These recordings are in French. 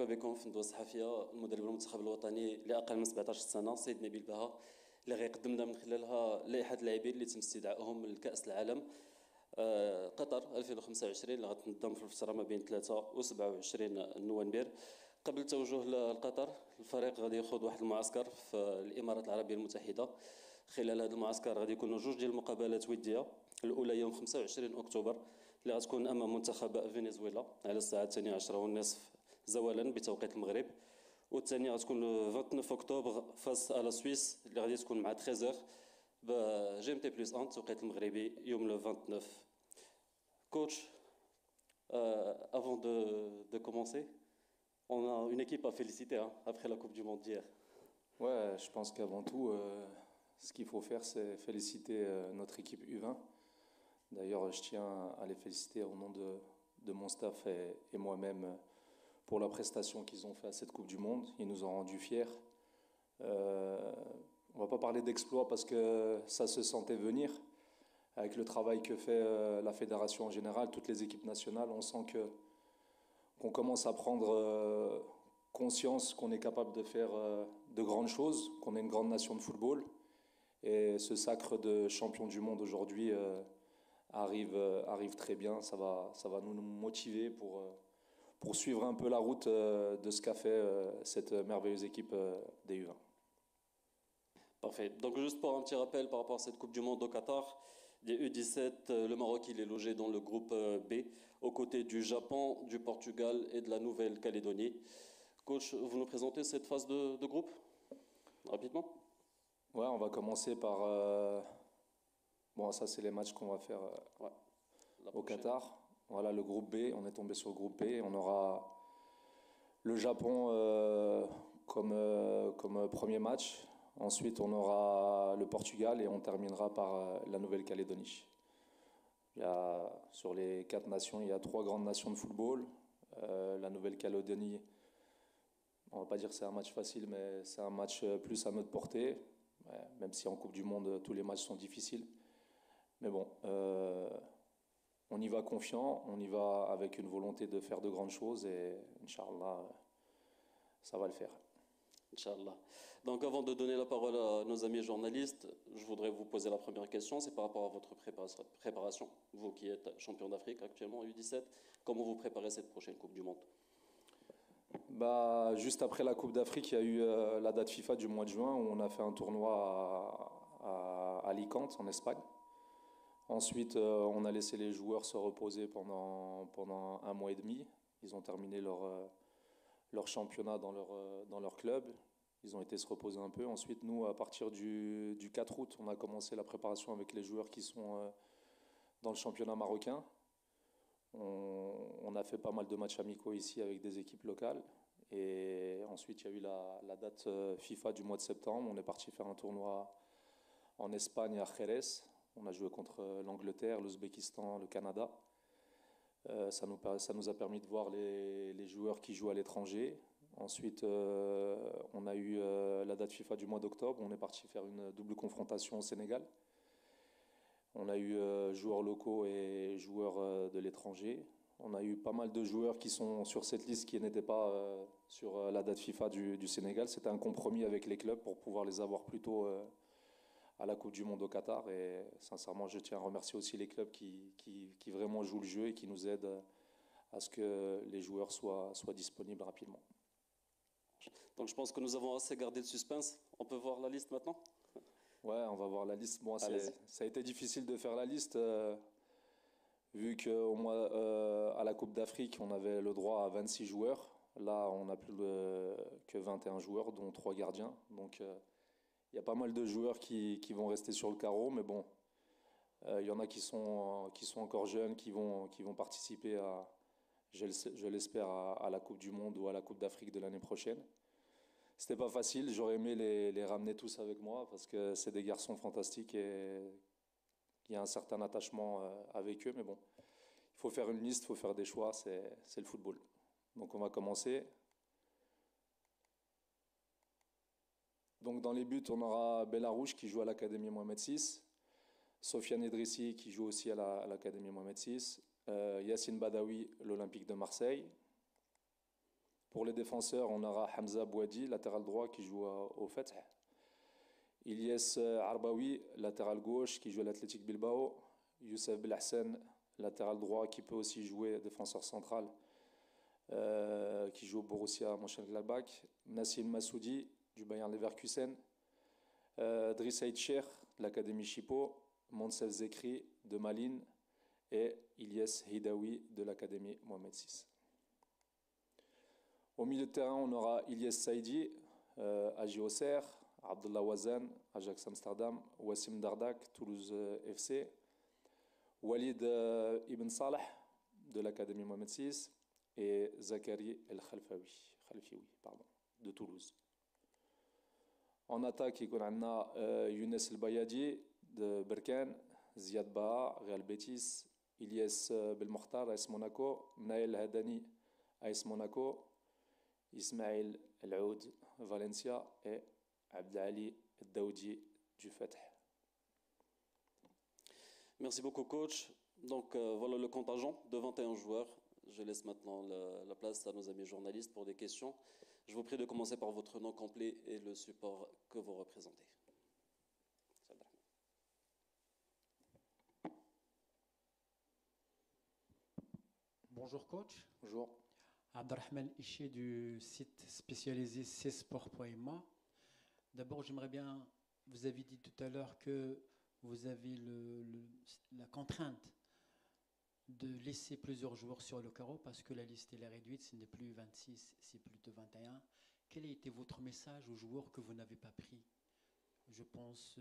بكم في الندوه الصحفيه المدرب المنتخب الوطني لاقل من 17 سنه سيد نبيل بها اللي غيقدم لنا من خلالها لائحه اللاعبين اللي تم استدعائهم لكاس العالم قطر 2025 اللي غتنظم في الفتره ما بين 3 و 27 نوفمبر. قبل التوجه لقطر الفريق غادي يخوض واحد المعسكر في الامارات العربيه المتحده. خلال هذا المعسكر غادي يكونوا جوج ديال المقابلات وديه، الاولى يوم 25 اكتوبر اللي غتكون امام منتخب فنزويلا على الساعه 12:30 زوالا بتوقيت المغرب، والثانيه غتكون 29 اكتوبر فاس على السويس اللي غادي تكون مع 13 بجي ام تي بلس 1 التوقيت المغربي يوم 29. Coach, avant de commencer, on a une équipe à féliciter hein, après la Coupe du Monde d'hier. Ouais, je pense qu'avant tout, ce qu'il faut faire, c'est féliciter notre équipe U20. D'ailleurs, je tiens à les féliciter au nom de mon staff et moi-même pour la prestation qu'ils ont fait à cette Coupe du Monde. Ils nous ont rendus fiers. On ne va pas parler d'exploit parce que ça se sentait venir. Avec le travail que fait la fédération en général, toutes les équipes nationales, on sent qu'on commence à prendre conscience qu'on est capable de faire de grandes choses, qu'on est une grande nation de football. Et ce sacre de champion du monde aujourd'hui arrive très bien. Ça va nous motiver pour suivre un peu la route de ce qu'a fait cette merveilleuse équipe des U20. Parfait. Donc juste pour un petit rappel par rapport à cette Coupe du Monde au Qatar, des U17, le Maroc il est logé dans le groupe B, aux côtés du Japon, du Portugal et de la Nouvelle-Calédonie. Coach, vous nous présentez cette phase de groupe rapidement? Ouais, on va commencer par... Bon, ça c'est les matchs qu'on va faire Ouais. au Qatar. Voilà le groupe B, on est tombé sur le groupe B. On aura le Japon comme premier match. Ensuite, on aura le Portugal et on terminera par la Nouvelle-Calédonie. Sur les 4 nations, il y a 3 grandes nations de football. La Nouvelle-Calédonie, on ne va pas dire que c'est un match facile, mais c'est un match plus à notre portée. Ouais, même si en Coupe du Monde, tous les matchs sont difficiles. Mais bon, on y va confiant, on y va avec une volonté de faire de grandes choses et Inch'Allah, ça va le faire. Inch'Allah. Donc avant de donner la parole à nos amis journalistes, je voudrais vous poser la première question, c'est par rapport à votre préparation. Vous qui êtes champion d'Afrique actuellement, U17, comment vous préparez cette prochaine Coupe du Monde? Bah, juste après la Coupe d'Afrique, il y a eu la date FIFA du mois de juin où on a fait un tournoi à Alicante, en Espagne. Ensuite, on a laissé les joueurs se reposer pendant un mois et demi. Ils ont terminé leur championnat dans leur club. Ils ont été se reposer un peu. Ensuite, nous, à partir du 4 août, on a commencé la préparation avec les joueurs qui sont dans le championnat marocain. On a fait pas mal de matchs amicaux ici avec des équipes locales. Et ensuite, il y a eu la date FIFA du mois de septembre. On est parti faire un tournoi en Espagne, à Jerez. On a joué contre l'Angleterre, l'Ouzbékistan, le Canada. Ça nous a permis de voir les joueurs qui jouent à l'étranger. Ensuite, on a eu la date FIFA du mois d'octobre. On est parti faire une double confrontation au Sénégal. On a eu joueurs locaux et joueurs de l'étranger. On a eu pas mal de joueurs qui sont sur cette liste qui n'étaient pas sur la date FIFA du Sénégal. C'était un compromis avec les clubs pour pouvoir les avoir plus tôt à la Coupe du Monde au Qatar. Et sincèrement, je tiens à remercier aussi les clubs qui vraiment jouent le jeu et qui nous aident à ce que les joueurs soient disponibles rapidement. Donc je pense que nous avons assez gardé le suspense. On peut voir la liste maintenant? Ouais, on va voir la liste. Bon, ça a été difficile de faire la liste, vu qu'au mois, à la Coupe d'Afrique, on avait le droit à 26 joueurs. Là, on n'a plus que 21 joueurs, dont 3 gardiens. Donc, il y a pas mal de joueurs qui vont rester sur le carreau, mais bon, il y en a qui sont encore jeunes, qui vont participer je l'espère, à la Coupe du Monde ou à la Coupe d'Afrique de l'année prochaine. C'était pas facile, j'aurais aimé les ramener tous avec moi parce que c'est des garçons fantastiques et il y a un certain attachement avec eux, mais bon, il faut faire une liste, il faut faire des choix, c'est le football. Donc on va commencer. Donc dans les buts, on aura Belarouche qui joue à l'Académie Mohamed VI, Sofiane Idrissi qui joue aussi à l'Académie Mohamed VI, Yassine Badawi, l'Olympique de Marseille. Pour les défenseurs, on aura Hamza Bouadi, latéral droit qui joue au Fath. Ilyes Arbaoui, latéral gauche qui joue à l'Athletic Bilbao. Youssef Belhassan, latéral droit qui peut aussi jouer défenseur central, qui joue au Borussia Mönchengladbach. Nassim Massoudi du Bayern Leverkusen. Driss Saïd Cher de l'Académie Chipo. Monsef Zekri de Malines. Et Ilyes Hidaoui de l'Académie Mohamed VI. Au milieu de terrain, on aura Ilyes Saïdi, AJ Auxerre, Abdullah Wazan, Ajax Amsterdam, Wassim Dardak, Toulouse FC, Walid Ibn Salah de l'Académie Mohamed VI et Zakari El Khalfioui, de Toulouse. En attaque, il y a Younes El Bayadi de Berkane, Ziad Baha, Real Betis, Ilyes Belmokhtar, AS Monaco, Naël Hadani, AS Monaco, Ismaël El Aoud, Valencia et Abdelali Daoudi du Fatah. Merci beaucoup, coach. Donc voilà le contingent de 21 joueurs. Je laisse maintenant la place à nos amis journalistes pour des questions. Je vous prie de commencer par votre nom complet et le support que vous représentez. Bonjour coach. Bonjour. Abdelrahman Iché du site spécialisé csport.ma. D'abord, j'aimerais bien, vous avez dit tout à l'heure que vous avez la contrainte de laisser plusieurs joueurs sur le carreau parce que la liste est réduite, ce n'est plus 26, c'est plutôt 21. Quel a été votre message aux joueurs que vous n'avez pas pris? Je pense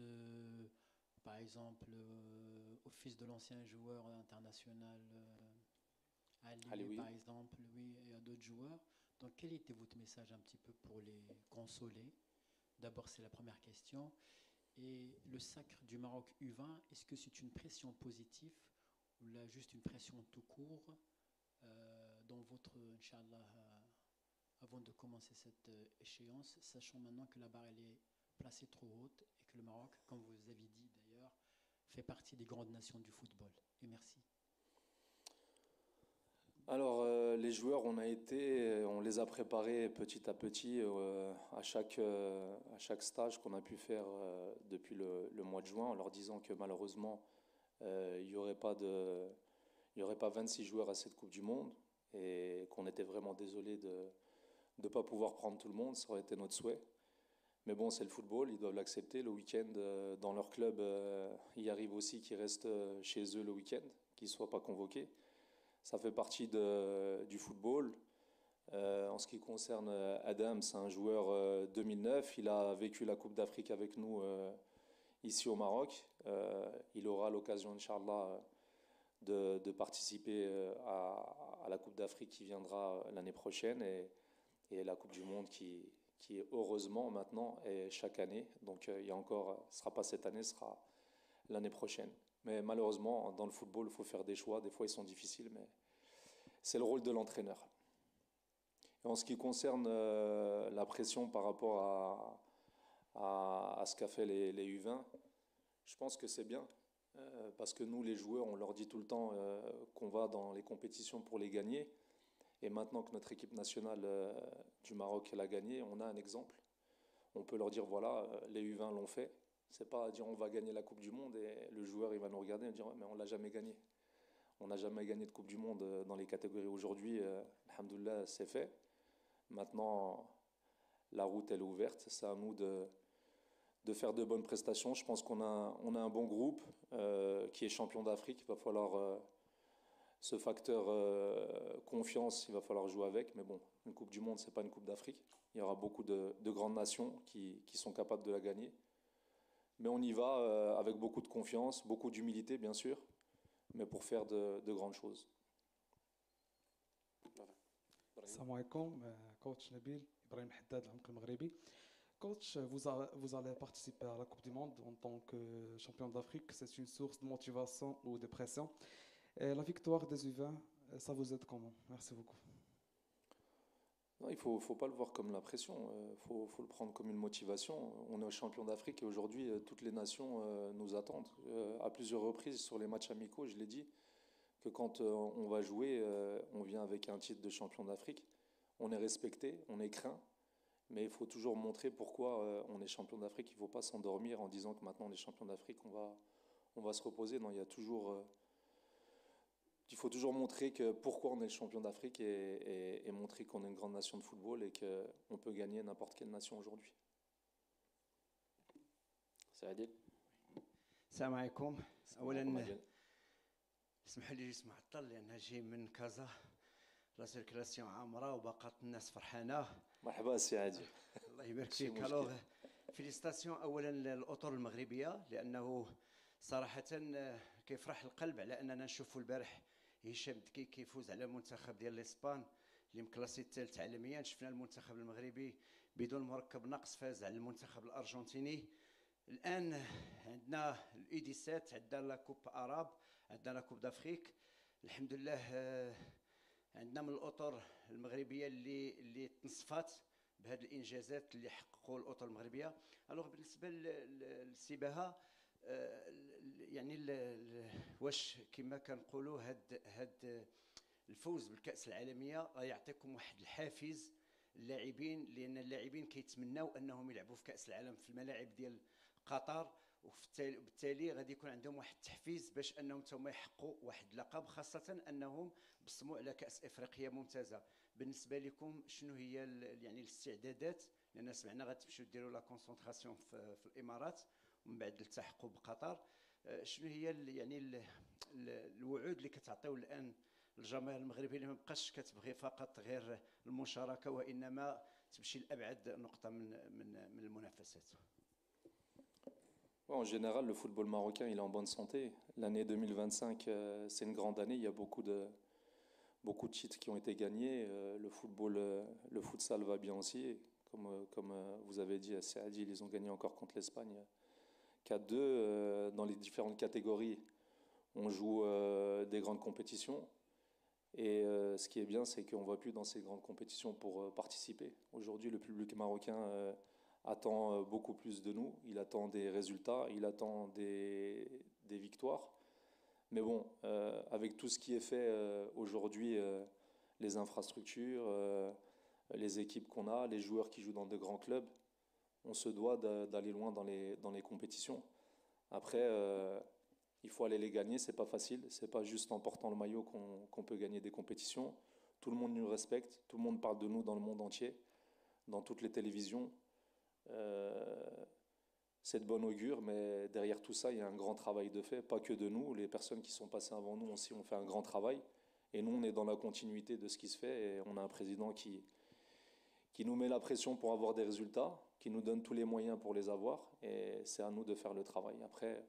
par exemple au fils de l'ancien joueur international Ali, par exemple, oui, et à d'autres joueurs. Donc quel était votre message un petit peu pour les consoler? D'abord, c'est la première question. Et le sacre du Maroc U20, est-ce que c'est une pression positive ou là juste une pression tout court dans votre, Inch'Allah, avant de commencer cette échéance, sachant maintenant que la barre elle est placée trop haute et que le Maroc, comme vous avez dit d'ailleurs, fait partie des grandes nations du football. Et merci. Alors, les joueurs, on les a préparés petit à petit à chaque stage qu'on a pu faire depuis le mois de juin, en leur disant que malheureusement, il n'y aurait pas 26 joueurs à cette Coupe du Monde et qu'on était vraiment désolé de ne pas pouvoir prendre tout le monde, ça aurait été notre souhait. Mais bon, c'est le football, ils doivent l'accepter. Le week-end, dans leur club, il arrive aussi qu'ils restent chez eux le week-end, qu'ils ne soient pas convoqués. Ça fait partie du football. En ce qui concerne Adam, c'est un joueur 2009. Il a vécu la Coupe d'Afrique avec nous ici au Maroc. Il aura l'occasion, Inch'Allah, de participer à la Coupe d'Afrique qui viendra l'année prochaine et la Coupe du Monde qui est heureusement maintenant est chaque année. Donc il y a encore, ce ne sera pas cette année, ce sera l'année prochaine. Mais malheureusement, dans le football, il faut faire des choix. Des fois, ils sont difficiles, mais c'est le rôle de l'entraîneur. Et en ce qui concerne la pression par rapport à ce qu'a fait les U20, je pense que c'est bien. Parce que nous, les joueurs, on leur dit tout le temps qu'on va dans les compétitions pour les gagner. Et maintenant que notre équipe nationale du Maroc l'a gagné, on a un exemple. On peut leur dire, voilà, les U20 l'ont fait. C'est pas à dire on va gagner la Coupe du Monde et le joueur il va nous regarder et dire ouais, mais on l'a jamais gagné. On n'a jamais gagné de Coupe du Monde dans les catégories aujourd'hui. Alhamdoulilah, c'est fait. Maintenant, la route elle est ouverte. C'est à nous de faire de bonnes prestations. Je pense qu'on a un bon groupe qui est champion d'Afrique. Il va falloir ce facteur confiance, il va falloir jouer avec. Mais bon, une Coupe du Monde, c'est pas une Coupe d'Afrique. Il y aura beaucoup de grandes nations qui sont capables de la gagner. Mais on y va avec beaucoup de confiance, beaucoup d'humilité bien sûr, mais pour faire de grandes choses. Salam alaikum, coach Nabil, Ibrahim Haddad, l'Amk Maghribi. Coach, vous allez participer à la Coupe du Monde en tant que champion d'Afrique. C'est une source de motivation ou de pression. Et la victoire des U20, ça vous aide comment? Merci beaucoup. Non, il faut pas le voir comme la pression, faut le prendre comme une motivation. On est champion d'Afrique et aujourd'hui, toutes les nations nous attendent. À plusieurs reprises sur les matchs amicaux, je l'ai dit, que quand on va jouer, on vient avec un titre de champion d'Afrique. on est respecté, on est craint, mais il faut toujours montrer pourquoi on est champion d'Afrique. Il ne faut pas s'endormir en disant que maintenant on est champion d'Afrique, on va se reposer. Non, il faut toujours montrer que pourquoi on est le champion d'Afrique et montrer qu'on est une grande nation de football et qu'on peut gagner n'importe quelle nation aujourd'hui. سعيد. السلام عليكم. اولا Omar. اسمحوا لي جيت معطل لان جاي من كازا، لا سيركلاسيون عامره وباقات الناس فرحانه. مرحبا سي عادي. الله يبارك شي فيك. مشكل. الوغ فيليستاسيون اولا للاطر المغربيه، لانه صراحه كيفرح القلب على اننا نشوفوا البارح هشام دكي كيفوز على المنتخب ديال الاسبان اللي مكلاسي الثالث عالميا. شفنا المنتخب المغربي بدون مركب نقص فاز على المنتخب الارجنتيني. الان عندنا الاي 17، عندنا لا كوب اراب، عندنا لا كوب دافريك. الحمد لله عندنا من الاطر المغربيه اللي تنصفات بهذه الانجازات اللي حققوا الاطر المغربيه. الوغ بالنسبه للسباحه يعني واش كما كنقولوا هاد الفوز بالكاس العالميه غيعطيكم واحد الحافز اللاعبين، لان اللاعبين كيتمناو انهم يلعبوا في كاس العالم في الملاعب ديال قطر، وبالتالي غادي يكون عندهم واحد التحفيز باش انهم تما يحققوا واحد اللقب، خاصه انهم بصموا على كاس افريقيا ممتازه. بالنسبه لكم شنو هي يعني الاستعدادات؟ لان سمعنا غتمشيو ديروا لا كونسونطراسيون في الامارات ومن بعد التحقوا بقطر. شنو هي يعني الوعود اللي كتعطيو الان الجماهير المغربيه اللي ما بقاش كتبغي فقط غير المشاركه وانما تمشي لابعد نقطه من المنافسات؟ En général, le football marocain, il est en bonne santé. L'année 2025, c'est une grande année. Il y a beaucoup de titres qui ont été gagnés. Le futsal va bien aussi. Comme vous avez dit à Saadi, ils ont gagné encore contre l'Espagne 4-2. Dans les différentes catégories, on joue des grandes compétitions. Et ce qui est bien, c'est qu'on ne va plus dans ces grandes compétitions pour participer. Aujourd'hui, le public marocain attend beaucoup plus de nous. Il attend des résultats, il attend des victoires. Mais bon, avec tout ce qui est fait aujourd'hui, les infrastructures, les équipes qu'on a, les joueurs qui jouent dans de grands clubs, on se doit d'aller loin dans les compétitions. Après, il faut aller les gagner, c'est pas facile. C'est pas juste en portant le maillot qu'on peut gagner des compétitions. Tout le monde nous respecte, tout le monde parle de nous dans le monde entier, dans toutes les télévisions. C'est de bon augure, mais derrière tout ça, il y a un grand travail de fait, pas que de nous. Les personnes qui sont passées avant nous aussi ont fait un grand travail. Et nous, on est dans la continuité de ce qui se fait. Et on a un président qui nous met la pression pour avoir des résultats, qui nous donne tous les moyens pour les avoir. Et c'est à nous de faire le travail. Après,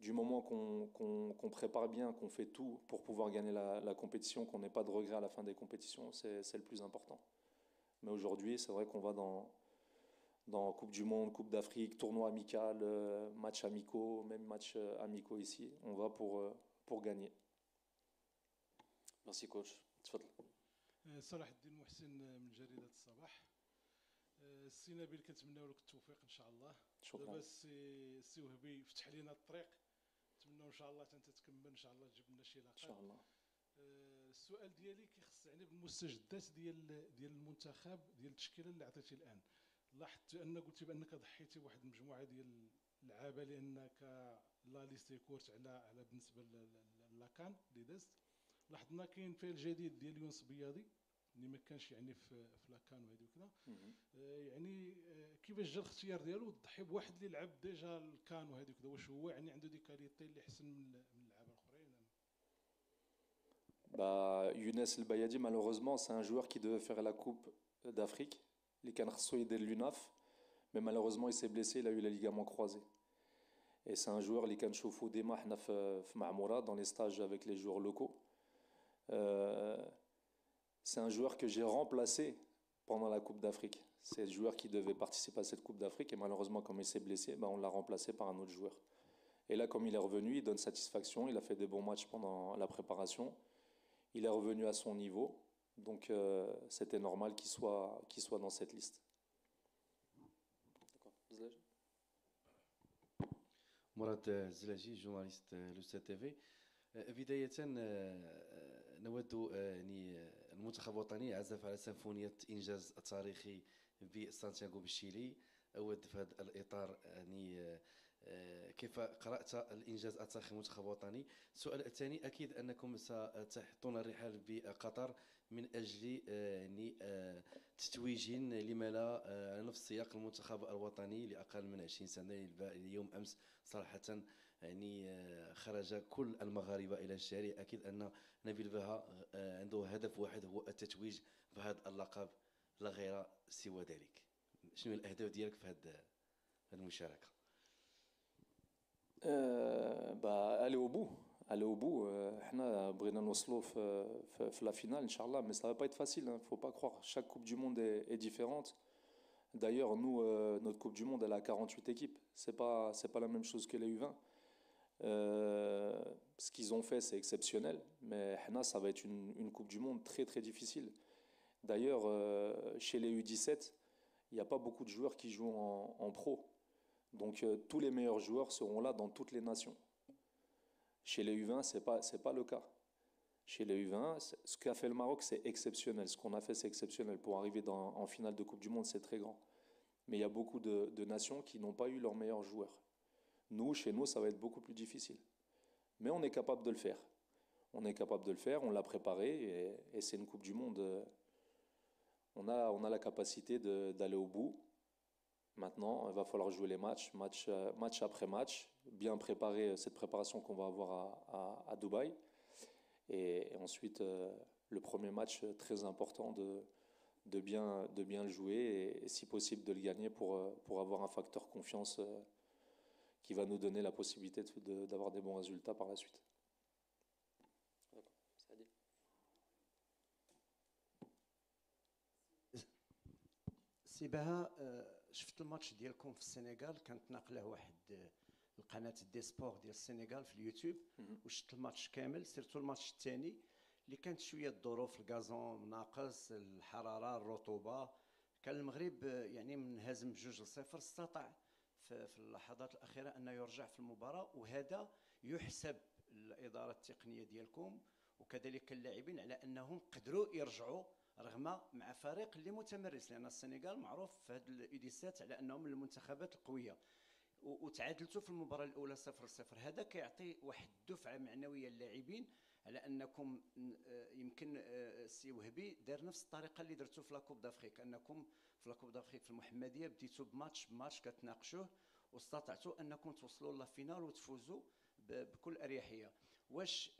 du moment qu'on prépare bien, qu'on fait tout pour pouvoir gagner la compétition, qu'on n'ait pas de regrets à la fin des compétitions, c'est le plus important. Mais aujourd'hui, c'est vrai qu'on va dans Coupe du Monde, Coupe d'Afrique, tournoi amical, matchs amicaux, même matchs amicaux ici. On va pour gagner. Merci coach. تفضل. صلاح الدين محسن من جريدة الصباح. السي نبيل كنتمناو لك التوفيق ان شاء الله. شكرا. دابا السي وهبي فتح لينا الطريق، نتمناو ان شاء الله انت تكمل ان شاء الله تجيب لنا شي لقب ان شاء الله. السؤال ديالي كيخص يعني بالمستجدات ديال المنتخب، ديال التشكيله اللي عطيتي الان. لاحظت ان قلتي بانك ضحيتي بواحد المجموعه ديال اللعابه لانك لا ليستي كورت على بالنسبه للاكان اللي دازت. لاحظنا كاين فيه الجديد ديال يونس بياضي اللي ما كانش يعني في لاكان وهذه وكذا. يعني كيفاش جا الاختيار ديالو وتضحي بواحد اللي لعب ديجا الكان وهذه وكذا؟ واش هو يعني عنده دي كاليتي اللي احسن من اللعابه الاخرين؟ Bah, Younes El Bayadi, malheureusement, c'est un joueur qui devait faire la Coupe d'Afrique. Les Canarso et l'UNAF. Mais malheureusement, il s'est blessé, il a eu les ligaments croisés. Et c'est un joueur, les Canchoufou Dema, Mahmoura, dans les stages avec les joueurs locaux. C'est un joueur que j'ai remplacé pendant la Coupe d'Afrique. C'est le joueur qui devait participer à cette Coupe d'Afrique. Et malheureusement, comme il s'est blessé, bah, on l'a remplacé par un autre joueur. Et là, comme il est revenu, il donne satisfaction. Il a fait des bons matchs pendant la préparation. Il est revenu à son niveau. Donc, c'était normal qu'il soit dans cette liste. مراد الزلاجي جورناليست لوستا تي في. بداية نود يعني المنتخب الوطني عزف على سيمفونية إنجاز التاريخي بسانتياغو بالشيلي. أود في هذا الإطار يعني كيف قرأت الإنجاز التاريخي المنتخب الوطني؟ السؤال الثاني، أكيد أنكم ستحطون الرحال بقطر من أجل يعني تتويج لما لا على نفس سياق المنتخب الوطني لأقل من 20 سنة. اليوم أمس صراحة يعني خرج كل المغاربة إلى الشارع. أكيد أن نبيل بها عنده هدف واحد هو التتويج بهذا اللقب لا غير سوى ذلك. شنو هي الأهداف ديالك في هذه المشاركة؟ Aller au bout. Aller au bout. احنا بغينا نوصلوا في la finale Inch'Allah, mais ça va pas être facile, hein, faut pas croire. Chaque Coupe du Monde est différente. D'ailleurs, nous, notre Coupe du Monde, elle a 48 équipes. C'est pas la même chose que les U20. Ce qu'ils ont fait, c'est exceptionnel, mais ça va être une Coupe du Monde très très difficile. D'ailleurs, chez les U17, il n'y a pas beaucoup de joueurs qui jouent en pro. Donc tous les meilleurs joueurs seront là dans toutes les nations. Chez les U20, c'est pas le cas. Chez les U20, ce qu'a fait le Maroc, c'est exceptionnel. Ce qu'on a fait, c'est exceptionnel. Pour arriver en finale de Coupe du Monde, c'est très grand. Mais il y a beaucoup de nations qui n'ont pas eu leurs meilleurs joueurs. Nous, chez nous, ça va être beaucoup plus difficile. Mais on est capable de le faire. On est capable de le faire, on l'a préparé et c'est une Coupe du Monde. On a la capacité d'aller au bout. Maintenant, il va falloir jouer les match après match, bien préparer cette préparation qu'on va avoir à Dubaï. Et ensuite, le premier match très important de bien le jouer et si possible de le gagner pour avoir un facteur confiance qui va nous donner la possibilité d'avoir des bons résultats par la suite. سي بها شفت الماتش ديالكم في السنغال، كانت ناقله واحد القناه دي سبور ديال السنغال في اليوتيوب، وشفت الماتش كامل، سيرتو الماتش الثاني اللي كانت شويه الظروف، الغازون ناقص، الحراره، الرطوبه، كان المغرب يعني منهزم ب2-0. استطاع في اللحظات الاخيره انه يرجع في المباراه، وهذا يحسب الاداره التقنيه ديالكم وكذلك اللاعبين على انهم قدروا يرجعوا رغم مع فريق اللي متمرس، لان السنغال معروف في هذه الاوديسات على انهم من المنتخبات القويه، وتعادلتوا في المباراه الاولى 0-0. هذا كيعطي واحد الدفعه معنويه للاعبين على انكم يمكن السي وهبي دار نفس الطريقه اللي درتوا في لاكوب دافريك، انكم في لاكوب دافريك في المحمديه بديتوا بماتش كتناقشوه واستطعتوا انكم توصلوا للفينال وتفوزوا بكل اريحيه. واش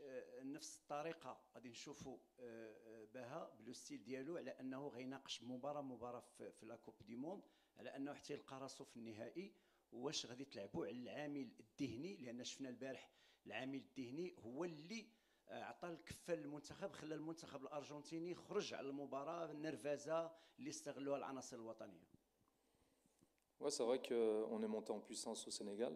نفس الطريقه غادي نشوفوا بها بلو ستيل ديالو على انه غيناقش مباراه في لاكوب دي موند على انه حتى يلقى راسو في النهائي؟ واش غادي تلعبوا على العامل الذهني؟ لان شفنا البارح العامل الذهني هو اللي عطى الكفه للمنتخب، خلى المنتخب الارجنتيني خرج على المباراه النرفازه اللي استغلوها العناصر الوطنيه. Ouais, c'est vrai qu'on est monté en puissance au Sénégal.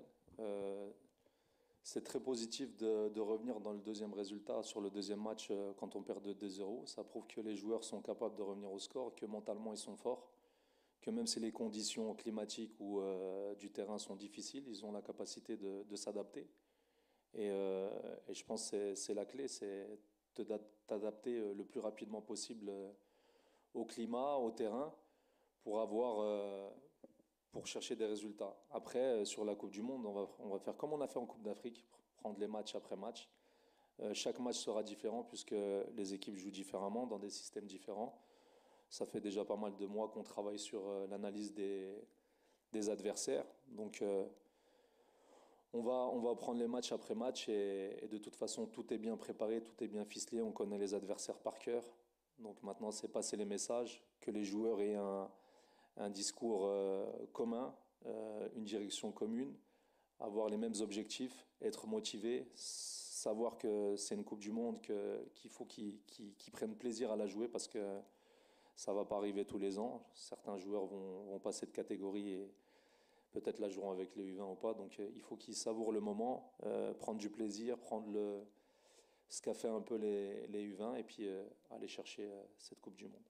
C'est très positif de revenir dans le deuxième résultat sur le deuxième match quand on perd de 2-0. Ça prouve que les joueurs sont capables de revenir au score, que mentalement ils sont forts, que même si les conditions climatiques ou du terrain sont difficiles, ils ont la capacité de s'adapter. Et je pense que c'est la clé, c'est t'adapter le plus rapidement possible au climat, au terrain, pour chercher des résultats. Après, sur la Coupe du Monde, on va faire comme on a fait en Coupe d'Afrique, prendre les matchs après match. Chaque match sera différent puisque les équipes jouent différemment, dans des systèmes différents. Ça fait déjà pas mal de mois qu'on travaille sur l'analyse des adversaires. Donc, on va prendre les matchs après match et de toute façon, tout est bien préparé, tout est bien ficelé. On connaît les adversaires par cœur. Donc maintenant, c'est passer les messages, que les joueurs aient un discours commun, une direction commune, avoir les mêmes objectifs, être motivé, savoir que c'est une Coupe du Monde, qu'il faut qu'ils prennent plaisir à la jouer parce que ça ne va pas arriver tous les ans. Certains joueurs vont passer de catégorie et peut-être la joueront avec les U20 ou pas. Donc il faut qu'ils savourent le moment, prendre du plaisir, prendre ce qu'a fait un peu les U20 et puis aller chercher cette Coupe du Monde.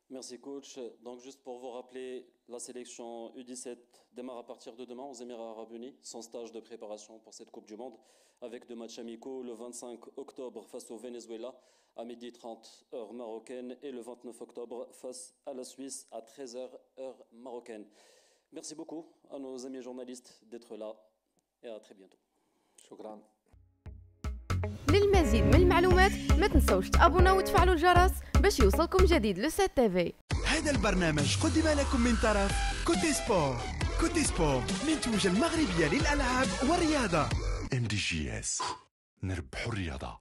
Merci coach. Donc juste pour vous rappeler La sélection U17 démarre à partir de demain aux Émirats Arabes Unis, son stage de préparation pour cette Coupe du Monde, avec 2 matchs amicaux le 25 octobre face au Venezuela à 12h30 heure marocaine et le 29 octobre face à la Suisse à 13h heure marocaine. Merci beaucoup à nos amis journalistes d'être là et à très bientôt. شكرا. للمزيد من المعلومات ما تنسوش تابوناو وتفعلوا الجرس باش يوصلكم جديد لو 7 تيفي. هذا البرنامج قدم لكم من طرف كوتي سبور. كوتي سبور منتوجة المغربية للألعاب والرياضة. MDGS نربحوا الرياضة.